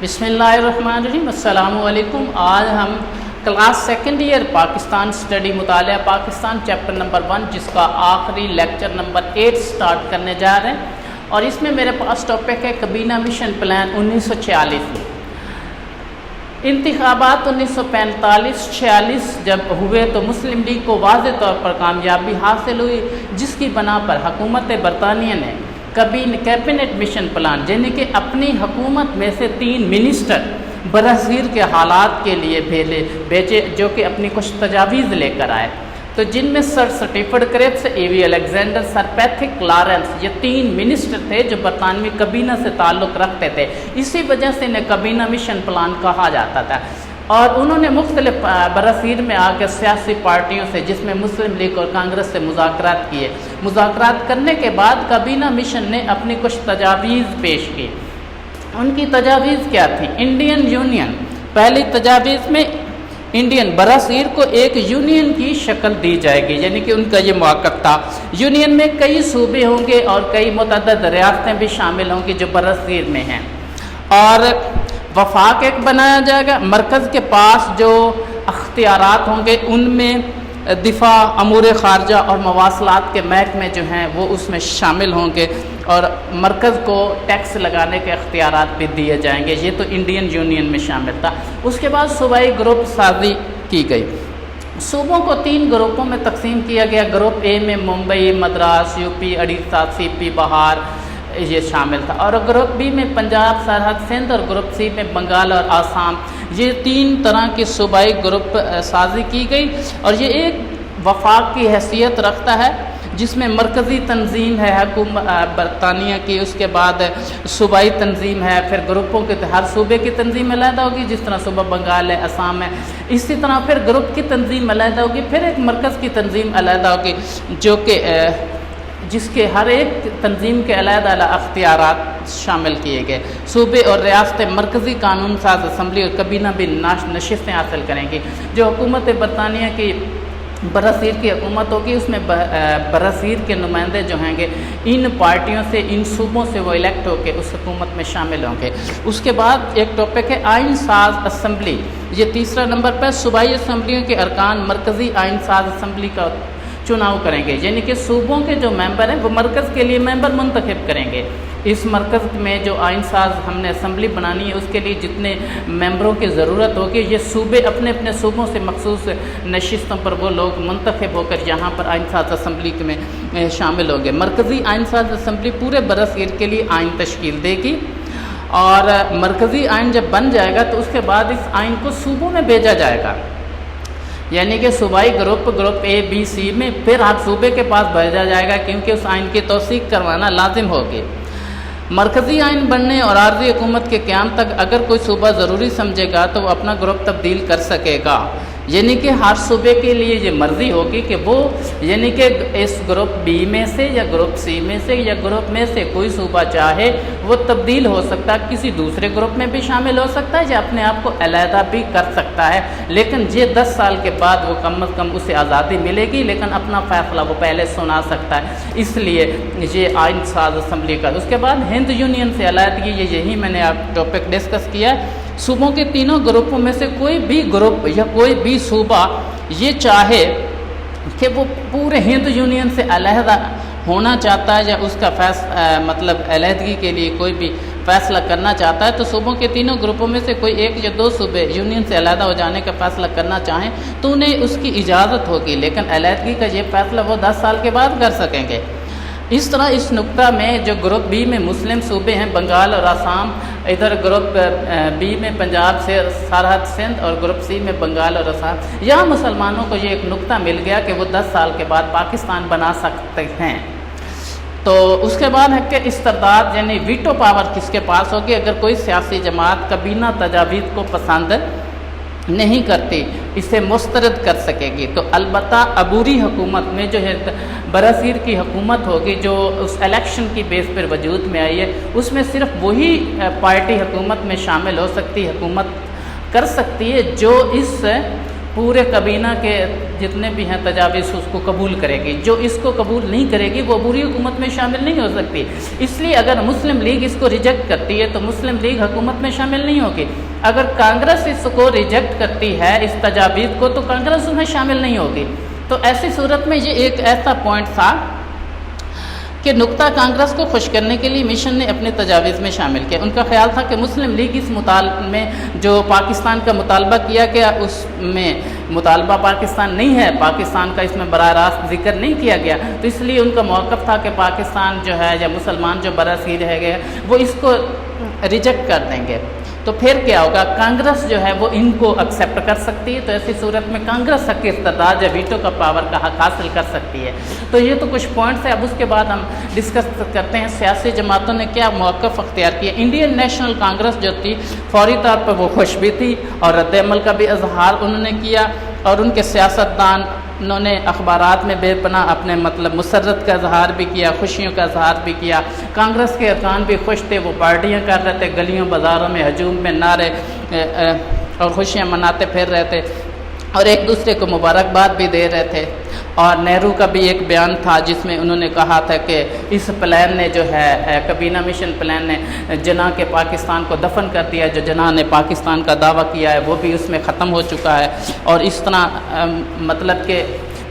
بسم اللہ الرحمن الرحیم۔ السلام علیکم۔ آج ہم class second year Pakistan study مطالعہ پاکستان چیپٹر نمبر 1 جس کا آخری لیکچر نمبر 8 سٹارٹ کرنے جا رہے ہیں، اور اس میں میرے پاس ٹاپک ہے کابینہ مشن پلان 1946۔ انتخابات 1945-46 جب ہوئے تو مسلم لیگ کو واضح طور پر کامیابی حاصل ہوئی، جس کی بنا پر حکومت برطانیہ نے کیبنٹ مشن پلان یعنی کہ اپنی حکومت میں سے 3 منسٹر برصغیر کے حالات کے لیے بھیجے، جو کہ اپنی کچھ تجاویز لے کر آئے، تو جن میں سر سٹیفرڈ کریپس، اے وی الیگزینڈر، سر پیٹرک لارنس، یہ 3 منسٹر تھے جو برطانوی کابینہ سے تعلق رکھتے تھے۔ اسی وجہ سے انہیں کابینہ مشن پلان کہا جاتا تھا، اور انہوں نے مختلف برصغیر میں آ کے سیاسی پارٹیوں سے، جس میں مسلم لیگ اور کانگریس سے مذاکرات کیے۔ مذاکرات کرنے کے بعد کابینہ مشن نے اپنی کچھ تجاویز پیش کی۔ ان کی تجاویز کیا تھی؟ انڈین یونین، پہلی تجاویز میں انڈین برصغیر کو ایک یونین کی شکل دی جائے گی، یعنی کہ ان کا یہ موقف تھا۔ یونین میں کئی صوبے ہوں گے اور کئی متعدد ریاستیں بھی شامل ہوں گی جو برصغیر میں ہیں، اور وفاق ایک بنایا جائے گا۔ مرکز کے پاس جو اختیارات ہوں گے ان میں دفاع، امور خارجہ اور مواصلات کے محکمے جو ہیں وہ اس میں شامل ہوں گے، اور مرکز کو ٹیکس لگانے کے اختیارات بھی دیے جائیں گے۔ یہ تو انڈین یونین میں شامل تھا۔ اس کے بعد صوبائی گروپ سازی کی گئی۔ صوبوں کو 3 گروپوں میں تقسیم کیا گیا۔ گروپ اے میں ممبئی، مدراس، یو پی، اڑیسہ، سی پی، بہار یہ شامل تھا، اور گروپ بی میں پنجاب، سرحد، سندھ، اور گروپ سی میں بنگال اور آسام۔ یہ 3 طرح کی صوبائی گروپ سازی کی گئی، اور یہ ایک وفاق کی حیثیت رکھتا ہے جس میں مرکزی تنظیم ہے حکومت برطانیہ کی، اس کے بعد صوبائی تنظیم ہے، پھر گروپوں کے ہر صوبے کی تنظیم علیحدہ ہوگی، جس طرح صوبہ بنگال ہے، آسام ہے، اسی طرح پھر گروپ کی تنظیم علیحدہ ہوگی، پھر ایک مرکز کی تنظیم علیحدہ ہوگی، جو کہ جس کے ہر ایک تنظیم کے علیحدہ اختیارات شامل کیے گئے۔ صوبے اور ریاستیں مرکزی قانون ساز اسمبلی اور کابینہ بھی نشستیں حاصل کریں گی۔ جو حکومت برطانیہ کی برصغیر کی حکومت ہوگی، اس میں برصغیر کے نمائندے جو ہیں گے ان پارٹیوں سے، ان صوبوں سے وہ الیکٹ ہو کے اس حکومت میں شامل ہوں گے۔ اس کے بعد ایک ٹاپک ہے آئین ساز اسمبلی، یہ تیسرا نمبر پر۔ صوبائی اسمبلیوں کے ارکان مرکزی آئین ساز اسمبلی کا چناؤ کریں گے، یعنی کہ صوبوں کے جو ممبر ہیں وہ مرکز کے لیے ممبر منتخب کریں گے۔ اس مرکز میں جو آئین ساز ہم نے اسمبلی بنانی ہے، اس کے لیے جتنے ممبروں کی ضرورت ہوگی، یہ صوبے اپنے اپنے صوبوں سے مخصوص نشستوں پر وہ لوگ منتخب ہو کر یہاں پر آئین ساز اسمبلی میں شامل ہوں گے۔ مرکزی آئین ساز اسمبلی پورے برصغیر کے لیے آئین تشکیل دے گی، اور مرکزی آئین جب بن جائے گا تو اس کے بعد اس آئین کو صوبوں میں بھیجا جائے گا، یعنی کہ صوبائی گروپ اے بی سی میں پھر ہر صوبے کے پاس بھیجا جائے گا، کیونکہ اس آئین کی توثیق کروانا لازم ہوگی۔ مرکزی آئین بننے اور عارضی حکومت کے قیام تک اگر کوئی صوبہ ضروری سمجھے گا تو وہ اپنا گروپ تبدیل کر سکے گا، یعنی کہ ہر صوبے کے لیے یہ مرضی ہوگی کہ وہ یعنی کہ اس گروپ بی میں سے یا گروپ سی میں سے یا گروپ میں سے کوئی صوبہ چاہے وہ تبدیل ہو سکتا ہے، کسی دوسرے گروپ میں بھی شامل ہو سکتا ہے یا اپنے آپ کو علیحدہ بھی کر سکتا ہے، لیکن یہ 10 سال کے بعد وہ کم از کم اسے آزادی ملے گی، لیکن اپنا فیصلہ وہ پہلے سنا سکتا ہے۔ اس لیے یہ آئین ساز اسمبلی کا۔ اس کے بعد ہند یونین سے علیحدگی، یہی میں نے آپ ٹاپک ڈسکس کیا ہے۔ صوبوں کے تینوں گروپوں میں سے کوئی بھی گروپ یا کوئی بھی صوبہ یہ چاہے کہ وہ پورے ہند یونین سے علیحدہ ہونا چاہتا ہے یا اس کا مطلب علیحدگی کے لیے کوئی بھی فیصلہ کرنا چاہتا ہے، تو صوبوں کے تینوں گروپوں میں سے کوئی 1 یا 2 صوبے یونین سے علیحدہ ہو جانے کا فیصلہ کرنا چاہیں تو انہیں اس کی اجازت ہوگی، لیکن علیحدگی کا یہ فیصلہ وہ 10 سال کے بعد کر سکیں گے۔ اس طرح اس نقطہ میں جو گروپ بی میں مسلم صوبے ہیں بنگال اور آسام، ادھر گروپ بی میں پنجاب سے سرحد سندھ، اور گروپ سی میں بنگال اور آسام، یہاں مسلمانوں کو یہ ایک نقطہ مل گیا کہ وہ 10 سال کے بعد پاکستان بنا سکتے ہیں۔ تو اس کے بعد ہے کہ استرداد یعنی ویٹو پاور کس کے پاس ہوگی اگر کوئی سیاسی جماعت کابینہ تجاویز کو پسند نہیں کرتی، اسے مسترد کر سکے گی۔ تو البتہ عبوری حکومت میں جو ہے برصغیر کی حکومت ہوگی جو اس الیکشن کی بیس پر وجود میں آئی ہے، اس میں صرف وہی پارٹی حکومت میں شامل ہو سکتی، حکومت کر سکتی ہے جو اس پورے کابینہ کے جتنے بھی ہیں تجاویز اس کو قبول کرے گی. جو اس کو قبول نہیں کرے گی وہ عبوری حکومت میں شامل نہیں ہو سکتی. اس لیے اگر مسلم لیگ اس کو ریجیکٹ کرتی ہے تو مسلم لیگ حکومت میں شامل نہیں ہوگی. اگر کانگریس اس کو ریجیکٹ کرتی ہے اس تجاویز کو تو کانگریس اس میں شامل نہیں ہوگی. تو ایسی صورت میں یہ ایک ایسا پوائنٹ تھا کہ نقطہ کانگریس کو خوش کرنے کے لیے مشن نے اپنے تجاویز میں شامل کیا. ان کا خیال تھا کہ مسلم لیگ اس میں جو پاکستان کا مطالبہ کیا گیا اس میں مطالبہ پاکستان نہیں ہے، پاکستان کا اس میں براہ راست ذکر نہیں کیا گیا، تو اس لیے ان کا موقف تھا کہ پاکستان جو ہے یا مسلمان جو برصغیر رہ گئے وہ اس کو ریجیکٹ کر دیں گے. تو پھر کیا ہوگا، کانگریس جو ہے وہ ان کو ایکسیپٹ کر سکتی ہے. تو ایسی صورت میں کانگریس حق استرداد یا ویٹو کا پاور کا حق حاصل کر سکتی ہے. تو یہ تو کچھ پوائنٹس ہیں. اب اس کے بعد ہم ڈسکس کرتے ہیں سیاسی جماعتوں نے کیا موقف اختیار کیا. انڈین نیشنل کانگریس جو تھی فوری طور پر وہ خوش بھی تھی اور رد عمل کا بھی اظہار انہوں نے کیا، اور ان کے سیاستدان انہوں نے اخبارات میں بے پناہ اپنے مسرت کا اظہار بھی کیا، خوشیوں کا اظہار بھی کیا. کانگریس کے ارکان بھی خوش تھے، وہ پارٹیاں کر رہے تھے، گلیوں بازاروں میں ہجوم میں نعرے اور خوشیاں مناتے پھر رہے تھے اور ایک دوسرے کو مبارکباد بھی دے رہے تھے. اور نہرو کا بھی ایک بیان تھا جس میں انہوں نے کہا تھا کہ اس پلان نے جو ہے کابینہ مشن پلان نے جناح کے پاکستان کو دفن کر دیا. جو جناح نے پاکستان کا دعویٰ کیا ہے وہ بھی اس میں ختم ہو چکا ہے. اور اس طرح مطلب کہ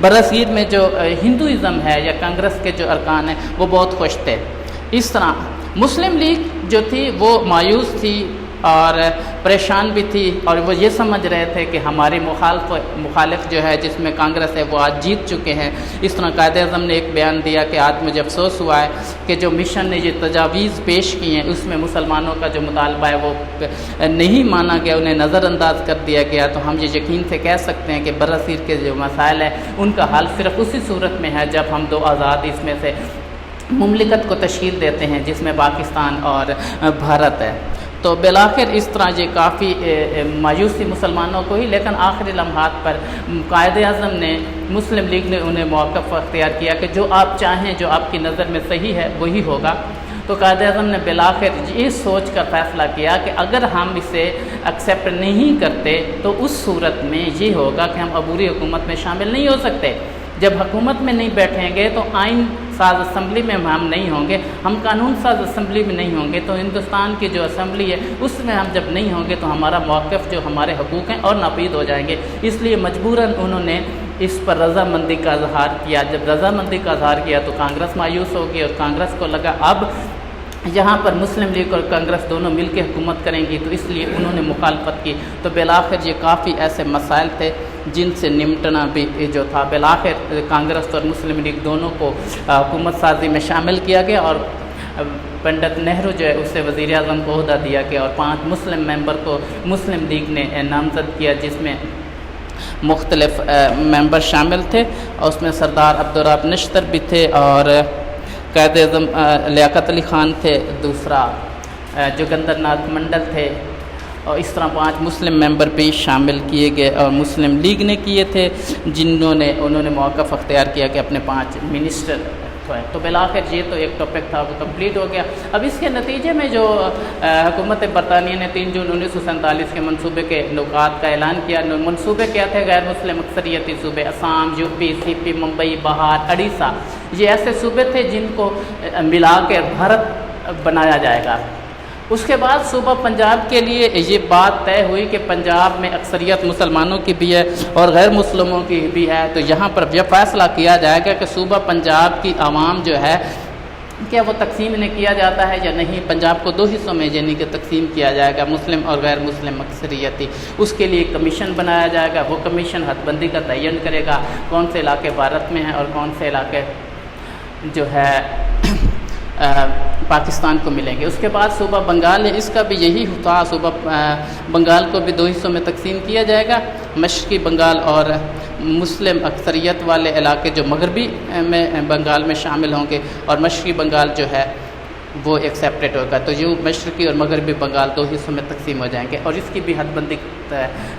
برصغیر میں جو ہندوازم ہے یا کانگریس کے جو ارکان ہیں وہ بہت خوش تھے. اس طرح مسلم لیگ جو تھی وہ مایوس تھی اور پریشان بھی تھی، اور وہ یہ سمجھ رہے تھے کہ ہماری مخالف جو ہے جس میں کانگریس ہے وہ آج جیت چکے ہیں. اس طرح قائد اعظم نے ایک بیان دیا کہ آج مجھے افسوس ہوا ہے کہ جو مشن نے یہ تجاویز پیش کی ہیں اس میں مسلمانوں کا جو مطالبہ ہے وہ نہیں مانا گیا، انہیں نظر انداز کر دیا گیا. تو ہم یہ یقین سے کہہ سکتے ہیں کہ برصغیر کے جو مسائل ہیں ان کا حل صرف اسی صورت میں ہے جب ہم دو آزاد اس میں سے مملکت کو تشکیل دیتے ہیں جس میں پاکستان اور بھارت ہے. تو بالآخر اس طرح یہ کافی مایوسی مسلمانوں کو ہی، لیکن آخری لمحات پر قائد اعظم نے مسلم لیگ نے انہیں موقف اختیار کیا کہ جو آپ چاہیں، جو آپ کی نظر میں صحیح ہے وہی ہوگا. تو قائد اعظم نے بالآخر یہ سوچ کر فیصلہ کیا کہ اگر ہم اسے ایکسیپٹ نہیں کرتے تو اس صورت میں یہ ہوگا کہ ہم عبوری حکومت میں شامل نہیں ہو سکتے. جب حکومت میں نہیں بیٹھیں گے تو آئین ساز اسمبلی میں ہم نہیں ہوں گے، ہم قانون ساز اسمبلی میں نہیں ہوں گے، تو ہندوستان کی جو اسمبلی ہے اس میں ہم جب نہیں ہوں گے تو ہمارا موقف جو ہمارے حقوق ہیں اور ناپید ہو جائیں گے. اس لیے مجبوراً انہوں نے اس پر رضامندی کا اظہار کیا. جب رضامندی کا اظہار کیا تو کانگریس مایوس ہوگی اور کانگریس کو لگا اب یہاں پر مسلم لیگ اور کانگریس دونوں مل کے حکومت کریں گی، تو اس لیے انہوں نے مخالفت کی. تو بالآخر یہ کافی ایسے مسائل تھے جن سے نمٹنا بھی جو تھا. بالآخر کانگریس اور مسلم لیگ دونوں کو حکومت سازی میں شامل کیا گیا اور پنڈت نہرو جو ہے اسے وزیر اعظم کو عہدہ دیا گیا اور 5 مسلم ممبر کو مسلم لیگ نے نامزد کیا جس میں مختلف ممبر شامل تھے اور اس میں سردار عبدالرب نشتر بھی تھے اور قائد اعظم لیاقت علی خان تھے، دوسرا جوگندر ناتھ منڈل تھے، اور اس طرح 5 مسلم ممبر بھی شامل کیے گئے اور مسلم لیگ نے کیے تھے انہوں نے موقف اختیار کیا کہ اپنے 5 منسٹر. تو بالآخر یہ تو ایک ٹاپک تھا وہ کمپلیٹ ہو گیا. اب اس کے نتیجے میں جو حکومت برطانیہ نے 3 جون 1947 کے منصوبے کے نکات کا اعلان کیا. منصوبے کیا تھے؟ غیر مسلم اکثریتی صوبے آسام، یو پی، سی پی، ممبئی، بہار، اڑیسہ، یہ ایسے صوبے تھے جن کو ملا کے بھارت بنایا جائے گا. اس کے بعد صوبہ پنجاب کے لیے یہ بات طے ہوئی کہ پنجاب میں اکثریت مسلمانوں کی بھی ہے اور غیر مسلموں کی بھی ہے. تو یہاں پر یہ فیصلہ کیا جائے گا کہ صوبہ پنجاب کی عوام جو ہے کیا وہ تقسیم انہیں کیا جاتا ہے یا نہیں. پنجاب کو 2 حصوں میں یعنی کہ تقسیم کیا جائے گا، مسلم اور غیر مسلم اکثریتی. اس کے لیے کمیشن بنایا جائے گا. وہ کمیشن حد بندی کا تعین کرے گا کون سے علاقے بھارت میں ہیں اور کون سے علاقے جو ہے پاکستان کو ملیں گے. اس کے بعد صوبہ بنگال ہے، اس کا بھی یہی تھا. صوبہ بنگال کو بھی 2 حصوں میں تقسیم کیا جائے گا. مشرقی بنگال اور مسلم اکثریت والے علاقے جو مغربی میں بنگال میں شامل ہوں گے اور مشرقی بنگال جو ہے وہ ایک سیپریٹ ہوگا. تو جو مشرقی اور مغربی بنگال 2 حصوں میں تقسیم ہو جائیں گے اور اس کی بھی حد بندی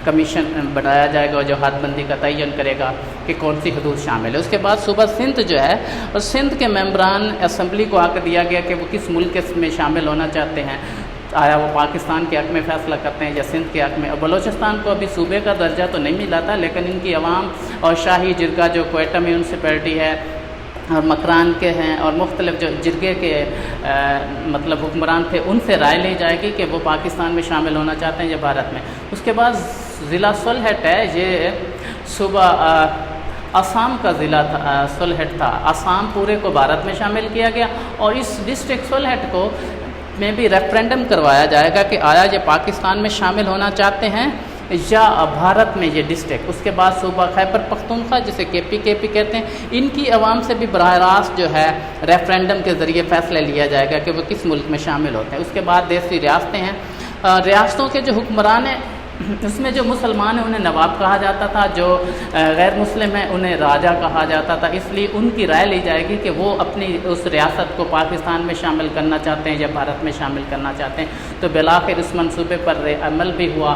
کمیشن بنایا جائے گا جو حد بندی کا تعین کرے گا کہ کون سی حدود شامل ہے. اس کے بعد صوبہ سندھ جو ہے اور سندھ کے ممبران اسمبلی کو حق دیا گیا کہ وہ کس ملک میں شامل ہونا چاہتے ہیں. آیا وہ پاکستان کے حق میں فیصلہ کرتے ہیں یا سندھ کے حق میں. اور بلوچستان کو ابھی صوبے کا درجہ تو نہیں ملا تھا، لیکن ان کی عوام اور شاہی جرگہ جو کوئٹہ میونسپلٹی ہے اور مکران کے ہیں اور مختلف جو جرگے کے مطلب حکمران تھے، ان سے رائے لی جائے گی کہ وہ پاکستان میں شامل ہونا چاہتے ہیں یا بھارت میں. اس کے بعد ضلع سلہٹ ہے، یہ صوبہ آسام کا ضلع سلہٹ تھا. آسام پورے کو بھارت میں شامل کیا گیا اور اس ڈسٹرکٹ سلہٹ کو میں بھی ریفرینڈم کروایا جائے گا کہ آیا یہ پاکستان میں شامل ہونا چاہتے ہیں یا بھارت میں یہ ڈسٹرکٹ. اس کے بعد صوبہ خیبر پختونخوا جسے کے پی کہتے ہیں، ان کی عوام سے بھی براہ راست جو ہے ریفرینڈم کے ذریعے فیصلہ لیا جائے گا کہ وہ کس ملک میں شامل ہوتے ہیں. اس کے بعد دیسی ریاستیں ہیں. ریاستوں کے جو حکمران ہیں اس میں جو مسلمان ہیں انہیں نواب کہا جاتا تھا، جو غیر مسلم ہیں انہیں راجہ کہا جاتا تھا. اس لیے ان کی رائے لی جائے گی کہ وہ اپنی اس ریاست کو پاکستان میں شامل کرنا چاہتے ہیں یا بھارت میں شامل کرنا چاہتے ہیں. تو بالآخر اس منصوبے پر عمل بھی ہوا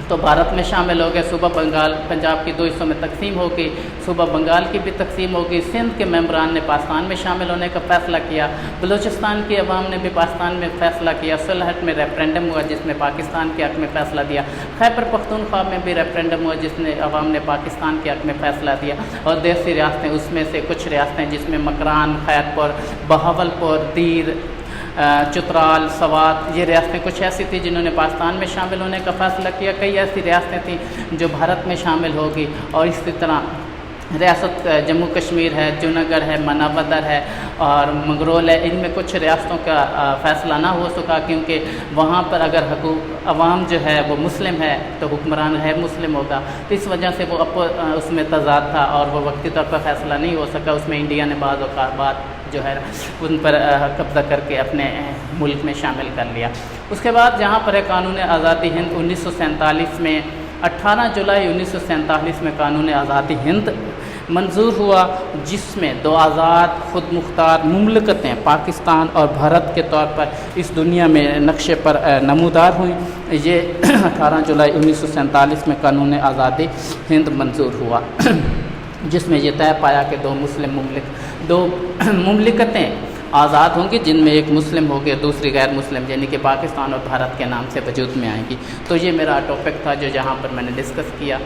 تو بھارت میں شامل ہو گئے. صوبہ بنگال پنجاب کی 2 حصوں میں تقسیم ہو گئی، صوبہ بنگال کی بھی تقسیم ہو گئی. سندھ کے ممبران نے پاکستان میں شامل ہونے کا فیصلہ کیا. بلوچستان کی عوام نے بھی پاکستان میں فیصلہ کیا. سلہٹ میں ریفرینڈم ہوا جس میں پاکستان کے حق میں فیصلہ دیا. خیبر پختونخوا میں بھی ریفرینڈم ہوا جس نے عوام نے پاکستان کے حق میں فیصلہ دیا. اور دیسی ریاستیں اس میں سے کچھ ریاستیں جس میں مکران، خیرپور، بہاولپور، دیر، چترال، سوات، یہ ریاستیں کچھ ایسی تھیں جنہوں نے پاکستان میں شامل ہونے کا فیصلہ کیا. کئی ایسی ریاستیں تھیں جو بھارت میں شامل ہوگی. اور اسی طرح ریاست جموں کشمیر ہے، جوناگڑھ ہے، مناودر ہے اور منگرول ہے. ان میں کچھ ریاستوں کا فیصلہ نہ ہو سکا کیونکہ وہاں پر اگر عوام جو ہے وہ مسلم ہے تو حکمران ہے مسلم ہوگا. تو اس وجہ سے وہ اس میں تضاد تھا اور وہ وقتی طور پر فیصلہ نہیں ہو سکا. اس میں انڈیا نے بعض اوقات جو ہے ان پر قبضہ کر کے اپنے ملک میں شامل کر لیا. اس کے بعد جہاں پر ہے قانون آزادی ہند 1947 میں 18 جولائی 1947 میں قانون آزادی ہند منظور ہوا، جس میں 2 آزاد خود مختار مملکتیں پاکستان اور بھارت کے طور پر اس دنیا میں نقشے پر نمودار ہوئیں. یہ 18 جولائی 1947 میں قانون آزادی ہند منظور ہوا جس میں یہ طے پایا کہ 2 مملکتیں آزاد ہوں گی جن میں ایک مسلم ہوگی اور دوسری غیر مسلم، یعنی کہ پاکستان اور بھارت کے نام سے وجود میں آئیں گی. تو یہ میرا ٹاپک تھا جو جہاں پر میں نے ڈسکس کیا.